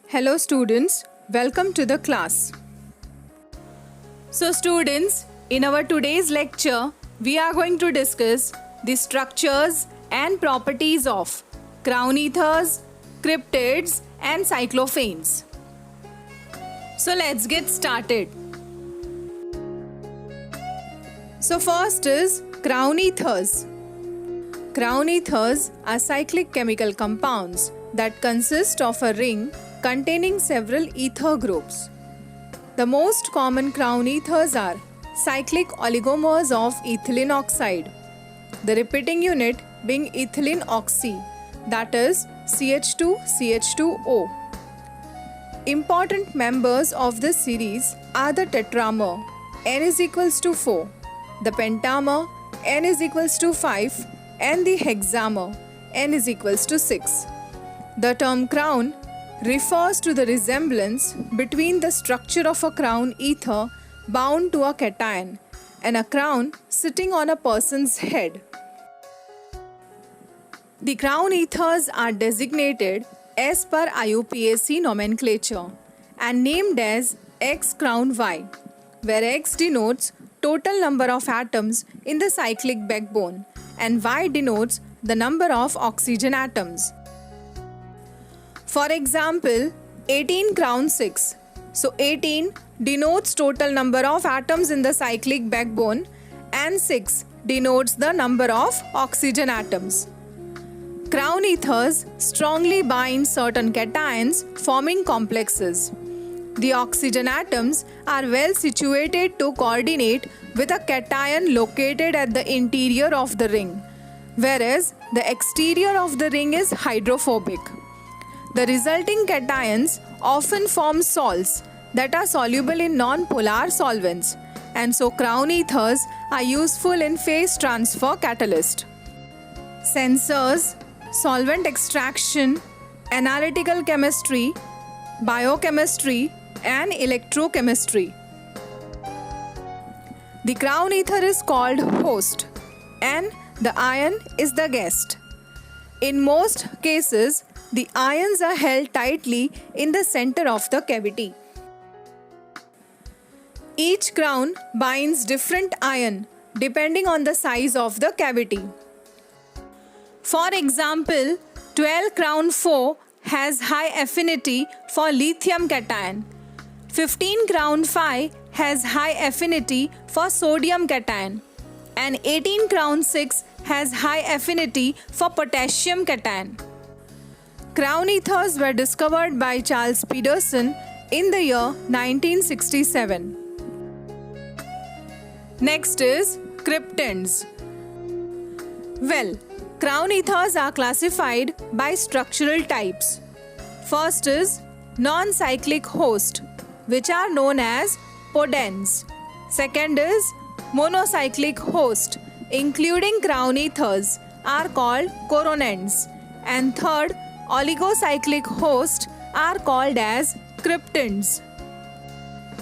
Hello students, welcome to the class. So students, in our today's lecture, we are going to discuss the structures and properties of crown ethers, cryptids and cyclophanes. So let's get started. So first is crown ethers. Crown ethers are cyclic chemical compounds that consist of a ring containing several ether groups. The most common crown ethers are cyclic oligomers of ethylene oxide, the repeating unit being ethylene oxy, that is CH2CH2O. Important members of this series are the tetramer N is equals to 4, the pentamer N is equals to 5 and the hexamer N is equals to 6. The term crown refers to the resemblance between the structure of a crown ether bound to a cation and a crown sitting on a person's head. The crown ethers are designated as per IUPAC nomenclature and named as X crown Y, where X denotes total number of atoms in the cyclic backbone and Y denotes the number of oxygen atoms. For example, 18 crown 6. So 18 denotes total number of atoms in the cyclic backbone and 6 denotes the number of oxygen atoms. Crown ethers strongly bind certain cations forming complexes. The oxygen atoms are well situated to coordinate with a cation located at the interior of the ring, whereas the exterior of the ring is hydrophobic. The resulting cations often form salts that are soluble in non-polar solvents, and so crown ethers are useful in phase transfer catalyst. Sensors, solvent extraction, analytical chemistry, biochemistry, and electrochemistry. The crown ether is called host, and the ion is the guest. In most cases, the ions are held tightly in the center of the cavity. Each crown binds different ion depending on the size of the cavity. For example, 12 crown 4 has high affinity for lithium cation, 15 crown 5 has high affinity for sodium cation, and 18 crown 6 has high affinity for potassium cation. Crown ethers were discovered by Charles Pedersen in the year 1967. Next is cryptids. Well, crown ethers are classified by structural types. First is non-cyclic host, which are known as podens. Second is monocyclic host, including crown ethers, are called coronets. And third, oligocyclic hosts are called as cryptids.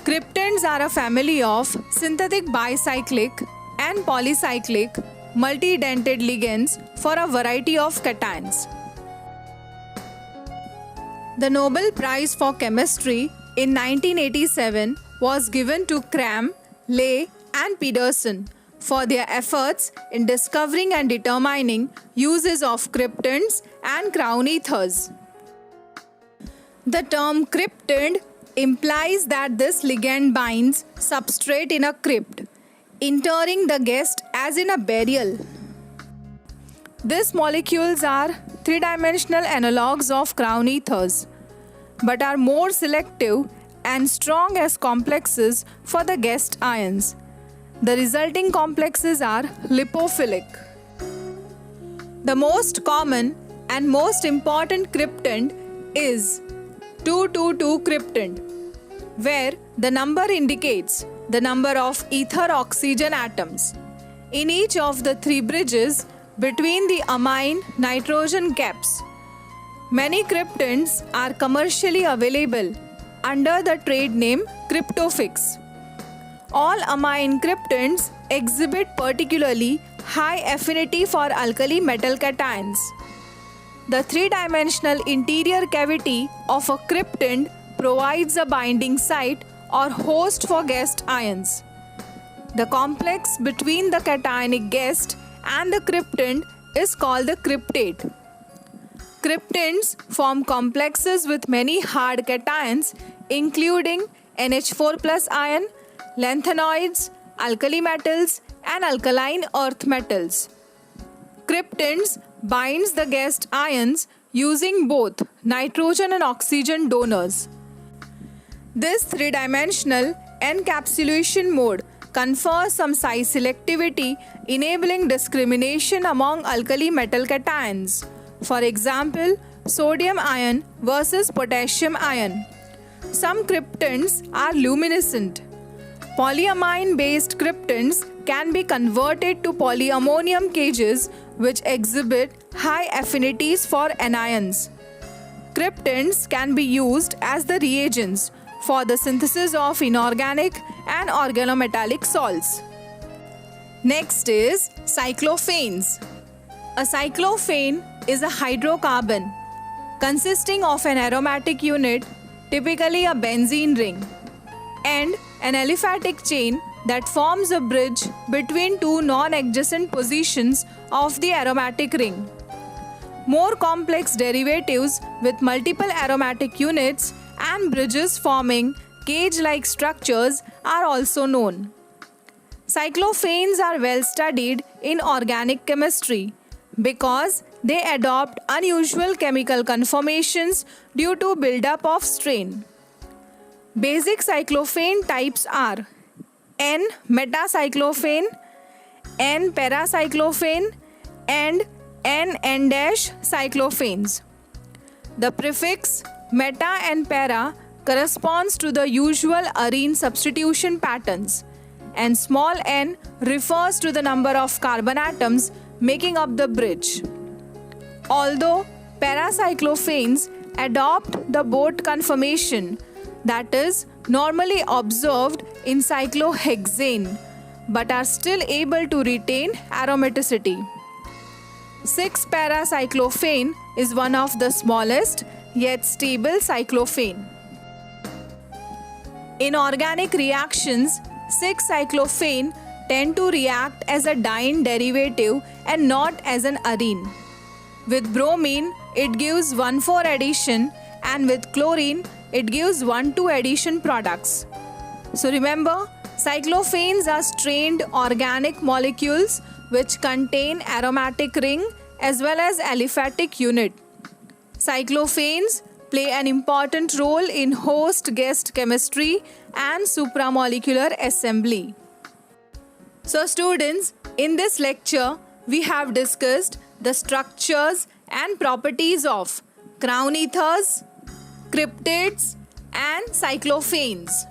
Cryptids are a family of synthetic bicyclic and polycyclic multidentate ligands for a variety of cations. The Nobel Prize for Chemistry in 1987 was given to Cram, Ley and Pedersen for their efforts in discovering and determining uses of cryptids and crown ethers. The term cryptid implies that this ligand binds substrate in a crypt, interring the guest as in a burial. These molecules are three-dimensional analogues of crown ethers, but are more selective and strong as complexes for the guest ions. The resulting complexes are lipophilic. The most common and most important cryptid is 222 cryptid, where the number indicates the number of ether oxygen atoms in each of the three bridges between the amine nitrogen caps. Many cryptids are commercially available under the trade name Cryptofix. All amine cryptids exhibit particularly high affinity for alkali metal cations. The three-dimensional interior cavity of a cryptand provides a binding site or host for guest ions. The complex between the cationic guest and the cryptand is called the cryptate. Cryptands form complexes with many hard cations including NH4 plus ion, lanthanoids, alkali metals, and alkaline earth metals. Cryptands binds the guest ions using both nitrogen and oxygen donors. This three-dimensional encapsulation mode confers some size selectivity, enabling discrimination among alkali metal cations. For example, sodium ion versus potassium ion. Some cryptands are luminescent. Polyamine-based cryptands can be converted to polyammonium cages which exhibit high affinities for anions. Cryptands can be used as the reagents for the synthesis of inorganic and organometallic salts. Next is cyclophanes. A cyclophane is a hydrocarbon consisting of an aromatic unit, typically a benzene ring, and an aliphatic chain that forms a bridge between two non-adjacent positions of the aromatic ring. More complex derivatives with multiple aromatic units and bridges forming cage-like structures are also known. Cyclophanes are well studied in organic chemistry because they adopt unusual chemical conformations due to buildup of strain. Basic cyclophane types are N-metacyclophane, N-paracyclophane, and N-cyclophanes. The prefix meta and para corresponds to the usual arene substitution patterns, and small n refers to the number of carbon atoms making up the bridge. Although paracyclophanes adopt the Bott conformation that is normally observed in cyclohexane but are still able to retain aromaticity. 6-paracyclophane is one of the smallest yet stable cyclophane. In organic reactions, 6-cyclophane tend to react as a diene derivative and not as an arene. With bromine, it gives 1,4 addition, and with chlorine, it gives 1,2 addition products. So remember, cyclophanes are strained organic molecules which contain aromatic ring as well as aliphatic unit. Cyclophanes play an important role in host-guest chemistry and supramolecular assembly. So students, in this lecture, we have discussed the structures and properties of crown ethers, cryptates, and cyclophanes.